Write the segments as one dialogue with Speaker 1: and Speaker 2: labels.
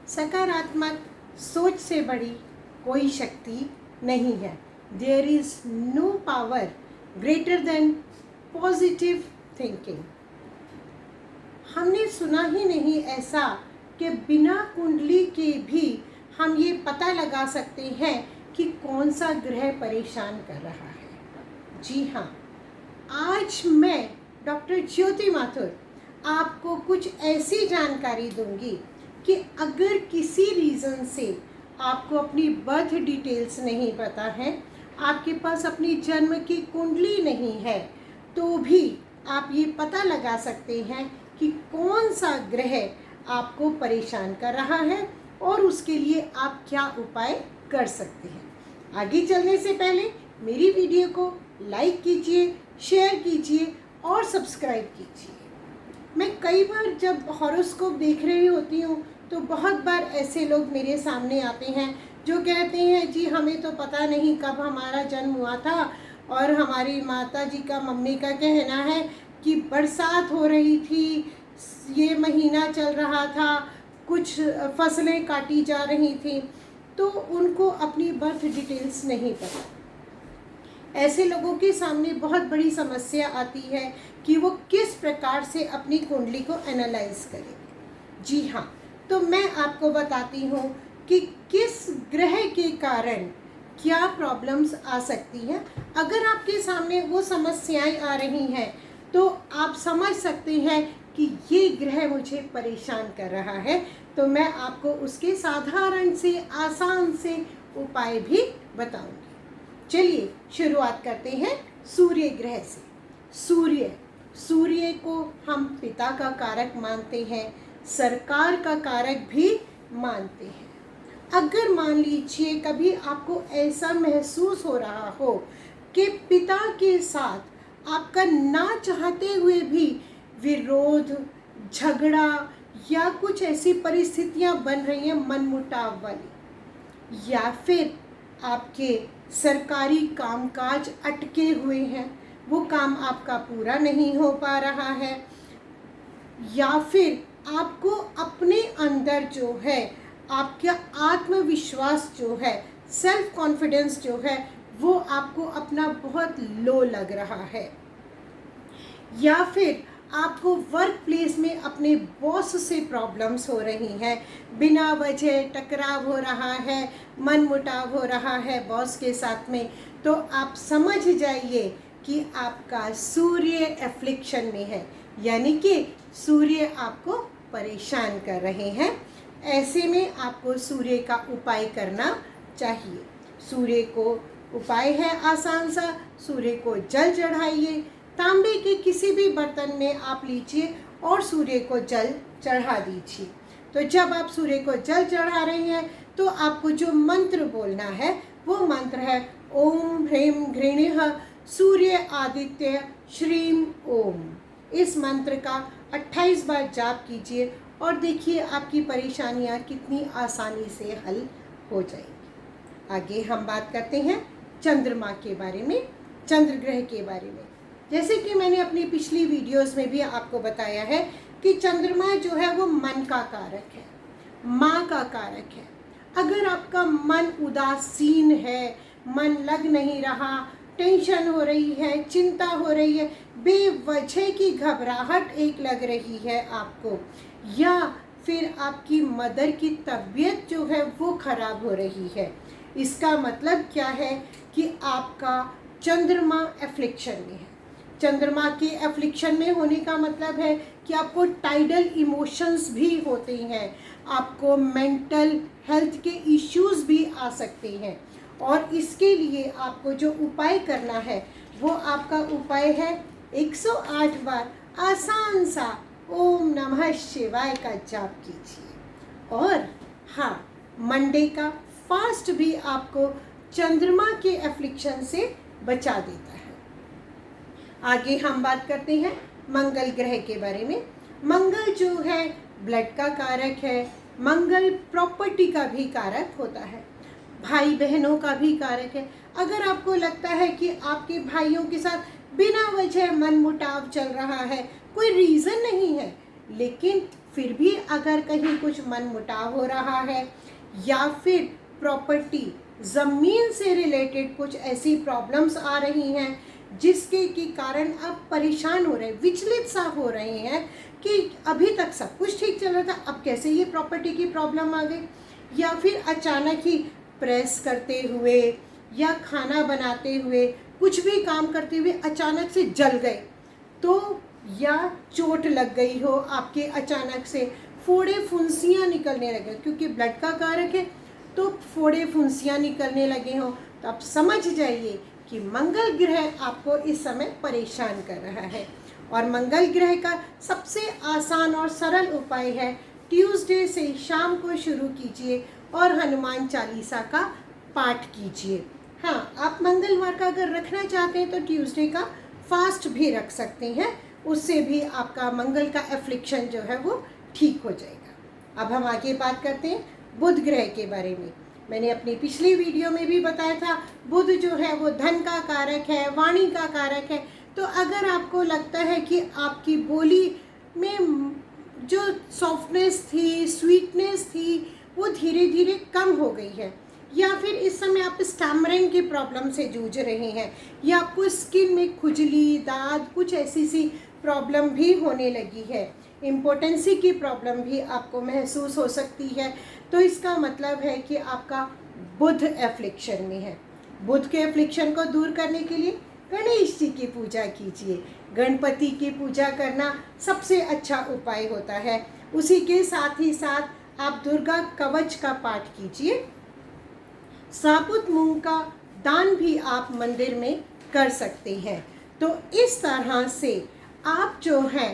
Speaker 1: सकारात्मक सोच से बड़ी कोई शक्ति नहीं है। There is no power greater than positive thinking. हमने सुना ही नहीं ऐसा कि बिना कुंडली के भी हम ये पता लगा सकते हैं कि कौन सा ग्रह परेशान कर रहा है। जी हाँ, आज मैं डॉक्टर ज्योति माथुर आपको कुछ ऐसी जानकारी दूंगी कि अगर किसी रीज़न से आपको अपनी बर्थ डिटेल्स नहीं पता है, आपके पास अपनी जन्म की कुंडली नहीं है, तो भी आप ये पता लगा सकते हैं कि कौन सा ग्रह आपको परेशान कर रहा है और उसके लिए आप क्या उपाय कर सकते हैं। आगे चलने से पहले मेरी वीडियो को लाइक कीजिए, शेयर कीजिए और सब्सक्राइब कीजिए। मैं कई बार जब हॉरोस्कोप देख रही होती हूँ तो बहुत बार ऐसे लोग मेरे सामने आते हैं जो कहते हैं जी हमें तो पता नहीं कब हमारा जन्म हुआ था, और हमारी माता जी का, मम्मी का कहना है कि बरसात हो रही थी, ये महीना चल रहा था, कुछ फसलें काटी जा रही थी, तो उनको अपनी बर्थ डिटेल्स नहीं पता। ऐसे लोगों के सामने बहुत बड़ी समस्या आती है कि वो किस प्रकार से अपनी कुंडली को एनालाइज करें। जी हाँ, तो मैं आपको बताती हूँ कि किस ग्रह के कारण क्या प्रॉब्लम्स आ सकती हैं। अगर आपके सामने वो समस्याएं आ रही हैं तो आप समझ सकते हैं कि ये ग्रह मुझे परेशान कर रहा है, तो मैं आपको उसके साधारण से आसान से उपाय भी बताऊंगी। चलिए शुरुआत करते हैं सूर्य ग्रह से। सूर्य को हम पिता का कारक मानते हैं, सरकार का कारक भी मानते हैं। अगर मान लीजिए कभी आपको ऐसा महसूस हो रहा हो कि पिता के साथ आपका ना चाहते हुए भी विरोध, झगड़ा या कुछ ऐसी परिस्थितियां बन रही हैं मनमुटाव वाली, या फिर आपके सरकारी कामकाज अटके हुए हैं, वो काम आपका पूरा नहीं हो पा रहा है, या फिर आपको अपने अंदर जो है आपका आत्मविश्वास जो है, सेल्फ कॉन्फिडेंस जो है, वो आपको अपना बहुत लो लग रहा है, या फिर आपको वर्क प्लेस में अपने बॉस से प्रॉब्लम्स हो रही हैं, बिना वजह टकराव हो रहा है, मनमुटाव हो रहा है बॉस के साथ में, तो आप समझ जाइए कि आपका सूर्य एफ्लिक्शन में है, यानी कि सूर्य आपको परेशान कर रहे हैं। ऐसे में आपको सूर्य का उपाय करना चाहिए। सूर्य को उपाय है आसान सा, सूर्य को जल चढ़ाइए। तांबे के किसी भी बर्तन में आप लीजिए और सूर्य को जल चढ़ा दीजिए। तो जब आप सूर्य को जल चढ़ा रहे हैं तो आपको जो मंत्र बोलना है वो मंत्र है ओम ह्रीं घृणिः सूर्य आदित्य श्रीम ओम। इस मंत्र का 28 बार जाप कीजिए और देखिए आपकी परेशानियां कितनी आसानी से हल हो जाएंगी। आगे हम बात करते हैं चंद्रमा के बारे में, चंद्र ग्रह के बारे में। जैसे कि मैंने अपनी पिछली वीडियोस में भी आपको बताया है कि चंद्रमा जो है वो मन का कारक है, माँ का कारक है। अगर आपका मन उदासीन है, मन लग नहीं रहा, टेंशन हो रही है, चिंता हो रही है, बेवजह की घबराहट एक लग रही है आपको, या फिर आपकी मदर की तबीयत जो है वो खराब हो रही है, इसका मतलब क्या है कि आपका चंद्रमा एफ्लिक्शन में है। चंद्रमा के एफ्लिक्शन में होने का मतलब है कि आपको टाइडल इमोशंस भी होते हैं, आपको मेंटल हेल्थ के इश्यूज भी आ सकते हैं, और इसके लिए आपको जो उपाय करना है वो आपका उपाय है 108 बार आसान सा ओम नमः शिवाय का जाप कीजिए। और हाँ, मंडे का फास्ट भी आपको चंद्रमा के एफ्लिक्शन से बचा देता है। आगे हम बात करते हैं मंगल ग्रह के बारे में। मंगल जो है ब्लड का कारक है, मंगल प्रॉपर्टी का भी कारक होता है, भाई बहनों का भी कारक है। अगर आपको लगता है कि आपके भाइयों के साथ बिना वजह मनमुटाव चल रहा है, कोई रीज़न नहीं है, लेकिन फिर भी अगर कहीं कुछ मनमुटाव हो रहा है या फिर प्रॉपर्टी ज़मीन से रिलेटेड कुछ ऐसी प्रॉब्लम्स आ रही हैं जिसके के कारण आप परेशान हो रहे हैं, विचलित सा हो रहे हैं कि अभी तक सब कुछ ठीक चल रहा था, अब कैसे ये प्रॉपर्टी की प्रॉब्लम आ गई, या फिर अचानक ही प्रेस करते हुए या खाना बनाते हुए कुछ भी काम करते हुए अचानक से जल गए, तो या चोट लग गई हो आपके, अचानक से फोड़े फुंसियाँ निकलने लगे, क्योंकि ब्लड का कारक है तो फोड़े फुंसियाँ निकलने लगे हों, तो आप समझ जाइए कि मंगल ग्रह आपको इस समय परेशान कर रहा है। और मंगल ग्रह का सबसे आसान और सरल उपाय है, ट्यूसडे से शाम को शुरू कीजिए और हनुमान चालीसा का पाठ कीजिए। हाँ, आप मंगलवार का अगर रखना चाहते हैं तो ट्यूसडे का फास्ट भी रख सकते हैं, उससे भी आपका मंगल का एफ्लिक्शन जो है वो ठीक हो जाएगा। अब हम आगे बात करते हैं बुध ग्रह के बारे में। मैंने अपनी पिछली वीडियो में भी बताया था, बुध जो है वो धन का कारक है, वाणी का कारक है। तो अगर आपको लगता है कि आपकी बोली में जो सॉफ्टनेस थी, स्वीटनेस थी, वो धीरे धीरे कम हो गई है, या फिर इस समय आप स्टैमरिंग की प्रॉब्लम से जूझ रहे हैं, या आपको स्किन में खुजली, दाद, कुछ ऐसी सी प्रॉब्लम भी होने लगी है, इम्पोटेंसी की प्रॉब्लम भी आपको महसूस हो सकती है, तो इसका मतलब है कि आपका बुध एफ्लिक्शन में है। बुध के एफ्लिक्शन को दूर करने के लिए गणेश जी की पूजा कीजिए। गणपति की पूजा करना सबसे अच्छा उपाय होता है। उसी के साथ ही साथ आप दुर्गा कवच का पाठ कीजिए। साबुत मूंग का दान भी आप मंदिर में कर सकते हैं। तो इस तरह से आप जो है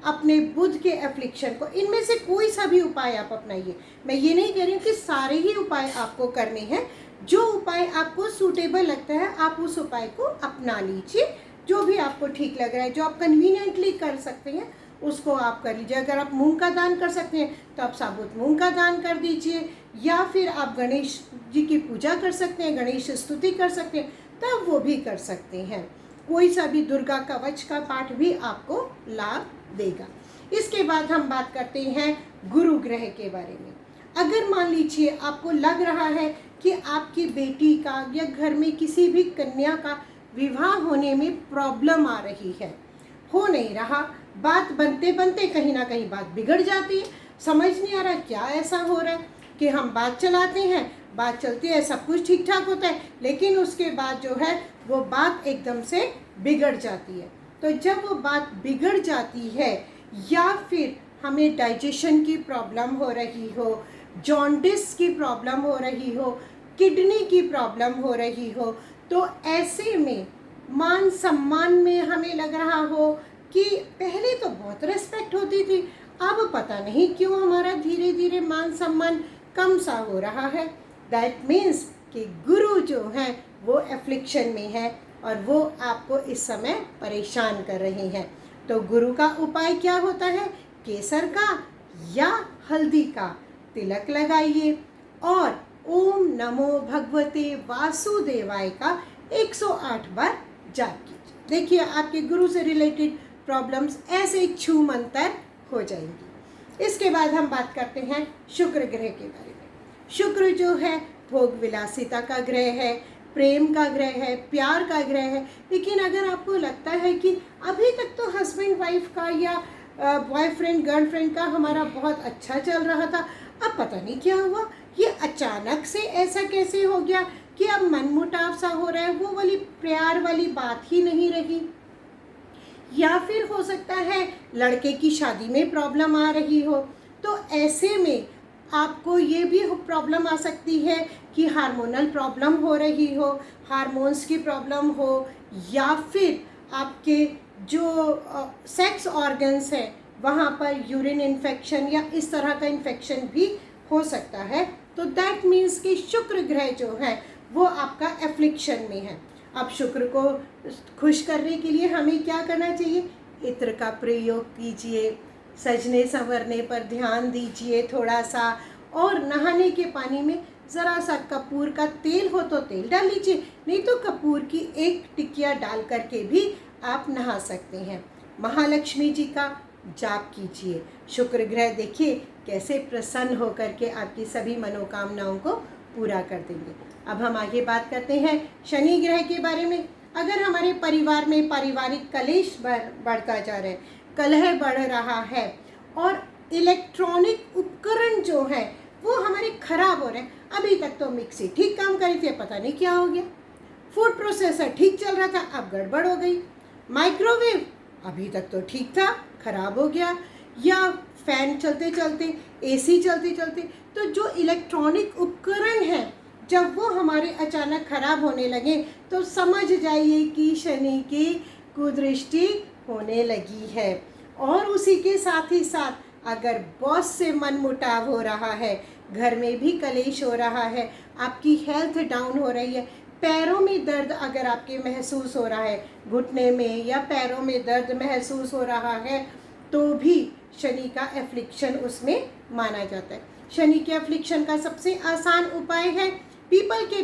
Speaker 1: अपने बुध के एफ्लिक्शन को, इनमें से कोई सा भी उपाय आप अपनाइए। मैं ये नहीं कह रही हूँ कि सारे ही उपाय आपको करने हैं, जो उपाय आपको सूटेबल लगता है आप उस उपाय को अपना लीजिए। जो भी आपको ठीक लग रहा है, जो आप कन्वीनियंटली कर सकते हैं उसको आप कर लीजिए। अगर आप मूंग का दान कर सकते हैं तो आप साबुत मूंग का दान कर दीजिए, या फिर आप गणेश जी की पूजा कर सकते हैं, गणेश स्तुति कर सकते हैं, तब वो भी कर सकते हैं। कोई सा भी दुर्गा कवच का पाठ भी आपको लाभ देगा। इसके बाद हम बात करते हैं गुरु ग्रह के बारे में। अगर मान लीजिए आपको लग रहा है कि आपकी बेटी का या घर में किसी भी कन्या का विवाह होने में प्रॉब्लम आ रही है, हो नहीं रहा, बात बनते बनते कहीं ना कहीं बात बिगड़ जाती है, समझ नहीं आ रहा क्या ऐसा हो रहा है कि हम बात चलाते हैं, बात चलती है, सब कुछ ठीक ठाक होता है, लेकिन उसके बाद जो है वो बात एकदम से बिगड़ जाती है। तो जब वो बात बिगड़ जाती है, या फिर हमें डाइजेशन की प्रॉब्लम हो रही हो, जॉन्डिस की प्रॉब्लम हो रही हो, किडनी की प्रॉब्लम हो रही हो, तो ऐसे में मान सम्मान में हमें लग रहा हो कि पहले तो बहुत रेस्पेक्ट होती थी, अब पता नहीं क्यों हमारा धीरे धीरे मान सम्मान कम सा हो रहा है, दैट मीन्स कि गुरु जो है वो एफ्लिक्शन में है और वो आपको इस समय परेशान कर रहे हैं। तो गुरु का उपाय क्या होता है? केसर का या हल्दी का तिलक लगाइए और ओम नमो भगवते वासुदेवाय का 108 बार जाप कीजिए। देखिए आपके गुरु से रिलेटेड प्रॉब्लम्स ऐसे छू मंतर हो जाएंगी। इसके बाद हम बात करते हैं शुक्र ग्रह के बारे में। शुक्र जो है भोग विलासिता का ग्रह है, प्रेम का ग्रह है, प्यार का ग्रह है। लेकिन अगर आपको लगता है कि अभी तक तो हस्बैंड वाइफ का या बॉयफ्रेंड गर्लफ्रेंड का हमारा बहुत अच्छा चल रहा था, अब पता नहीं क्या हुआ, ये अचानक से ऐसा कैसे हो गया कि अब मनमुटाव सा हो रहा है, वो वाली प्यार वाली बात ही नहीं रही। या फिर हो सकता है लड़के की शादी में प्रॉब्लम आ रही हो, तो ऐसे में आपको ये भी प्रॉब्लम आ सकती है कि हार्मोनल प्रॉब्लम हो रही हो, हार्मोन्स की प्रॉब्लम हो, या फिर आपके जो सेक्स ऑर्गन्स हैं वहाँ पर यूरिन इन्फेक्शन या इस तरह का इन्फेक्शन भी हो सकता है। तो दैट मीन्स कि शुक्र ग्रह जो है वो आपका एफ्लिक्शन में है। अब शुक्र को खुश करने के लिए हमें क्या करना चाहिए? इत्र का प्रयोग कीजिए, सजने संवरने पर ध्यान दीजिए थोड़ा सा, और नहाने के पानी में ज़रा सा कपूर का तेल हो तो तेल डाल लीजिए, नहीं तो कपूर की एक टिकिया डाल करके भी आप नहा सकते हैं। महालक्ष्मी जी का जाप कीजिए। शुक्र ग्रह देखिए कैसे प्रसन्न होकर के आपकी सभी मनोकामनाओं को पूरा कर देंगे। अब हम आगे बात करते हैं शनि ग्रह के बारे में। अगर हमारे परिवार में पारिवारिक कलेश बढ़ता जा रहा है, कलह बढ़ रहा है और इलेक्ट्रॉनिक उपकरण जो है वो हमारे खराब हो रहे हैं, अभी तक तो मिक्सी ठीक काम कर रही थी, पता नहीं क्या हो गया, फूड प्रोसेसर ठीक चल रहा था, अब गड़बड़ हो गई, माइक्रोवेव अभी तक तो ठीक था, खराब हो गया, या फैन चलते चलते, एसी चलते चलते, तो जो इलेक्ट्रॉनिक उपकरण हैं जब वो हमारे अचानक खराब होने लगे तो समझ जाइए कि शनि की कुदृष्टि होने लगी है। और उसी के साथ ही साथ अगर बॉस से मनमुटाव हो रहा है, घर में भी कलेश हो रहा है, आपकी हेल्थ डाउन हो रही है, पैरों में दर्द अगर आपके महसूस हो रहा है, घुटने में या पैरों में दर्द महसूस हो रहा है, तो भी शनि का एफ्लिक्शन उसमें माना जाता है। शनि के एफ्लिक्शन का सबसे आसान उपाय है पीपल के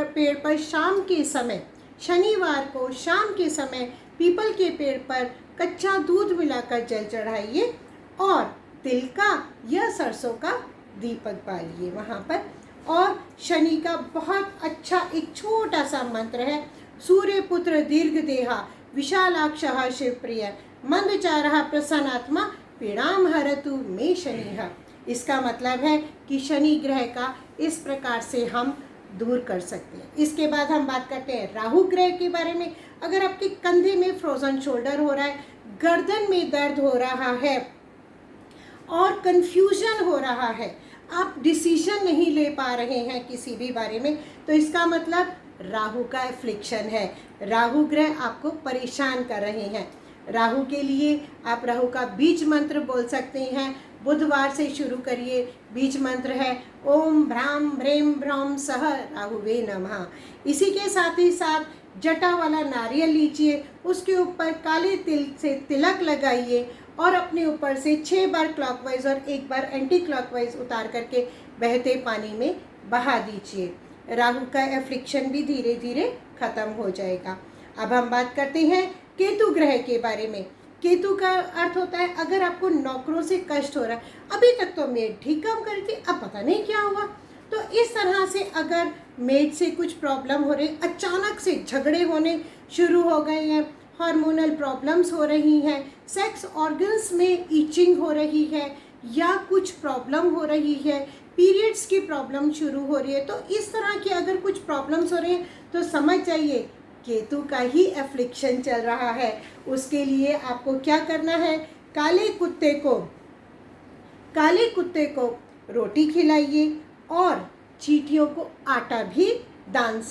Speaker 1: पेड़ पर शाम के समय, शनिवार को शाम के समय पीपल के पेड़ पर कच्चा दूध मिलाकर जल चढ़ाइए और तिल का या सरसों का दीपक बालिए वहाँ पर। और शनि का बहुत अच्छा एक छोटा सा मंत्र है, सूर्यपुत्र दीर्घ देहा विशालाक्षः शिवप्रिय मंदचारः प्रसन्नात्मा पीड़ाम हरतु मे शनिः। इसका मतलब है कि शनि ग्रह का इस प्रकार से हम दूर कर सकते हैं। इसके बाद हम बात करते हैं राहु ग्रह के बारे में। अगर आपके कंधे में फ्रोजन शोल्डर हो रहा है, गर्दन में दर्द हो रहा है और कंफ्यूजन हो रहा है, आप डिसीजन नहीं ले पा रहे हैं किसी भी बारे में, तो इसका मतलब राहु का एफ्लिक्शन है। राहु ग्रह आपको परेशान कर रहे हैं। राहु के लिए आप राहु का बीज मंत्र बोल सकते हैं। बुधवार से शुरू करिए। बीज मंत्र है ओम भ्राम भ्रेम भ्रम सह राहुवे नमः। इसी के साथ ही साथ जटा वाला नारियल लीजिए, उसके ऊपर काले तिल से तिलक लगाइए और अपने ऊपर से 6 बार क्लॉकवाइज और 1 बार एंटी क्लॉकवाइज उतार करके बहते पानी में बहा दीजिए। राहु का एफ्लिक्शन भी धीरे धीरे खत्म हो जाएगा। अब हम बात करते हैं केतु ग्रह के बारे में। केतु का अर्थ होता है अगर आपको नौकरों से कष्ट हो रहा है, अभी तक तो मेड ठीक काम कर रही थी, अब पता नहीं क्या हुआ, तो इस तरह से अगर मेड से कुछ प्रॉब्लम हो रही, अचानक से झगड़े होने शुरू हो गए हैं, हार्मोनल प्रॉब्लम्स हो रही हैं, सेक्स ऑर्गन्स में ईचिंग हो रही है या कुछ प्रॉब्लम हो रही है, पीरियड्स की प्रॉब्लम शुरू हो रही है, तो इस तरह की अगर कुछ प्रॉब्लम्स हो रही हैं तो समझ जाइए केतु का ही एफ्लिक्शन चल रहा है। उसके लिए आपको क्या करना है, काले कुत्ते को रोटी खिलाइए और चींटियों को आटा भी डाल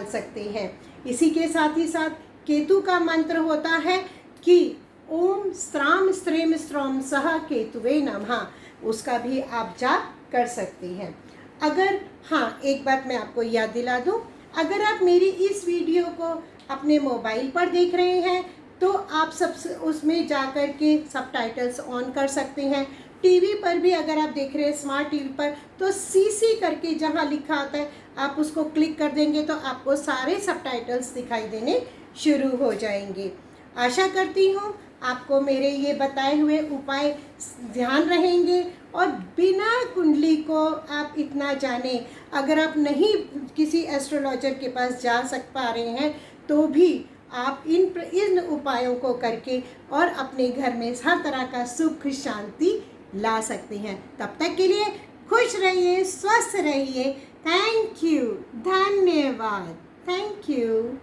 Speaker 1: सकते हैं। इसी के साथ ही साथ केतु का मंत्र होता है कि ओम स्त्राम स्त्रेम स्त्रौम सह केतुवे नमः, उसका भी आप जाप कर सकते हैं। अगर हाँ, एक बात मैं आपको याद दिला दूं, अगर आप मेरी इस वीडियो को अपने मोबाइल पर देख रहे हैं तो आप सब उसमें जाकर के सबटाइटल्स ऑन कर सकते हैं। टीवी पर भी अगर आप देख रहे हैं स्मार्ट टीवी पर, तो सीसी करके जहां लिखा आता है आप उसको क्लिक कर देंगे तो आपको सारे सबटाइटल्स दिखाई देने शुरू हो जाएंगे। आशा करती हूँ आपको मेरे ये बताए हुए उपाय ध्यान रहेंगे और बिना कुंडली को आप इतना जाने, अगर आप नहीं किसी एस्ट्रोलॉजर के पास जा पा रहे हैं तो भी आप इन उपायों को करके और अपने घर में हर तरह का सुख शांति ला सकते हैं। तब तक के लिए खुश रहिए, स्वस्थ रहिए। थैंक यू, धन्यवाद, थैंक यू।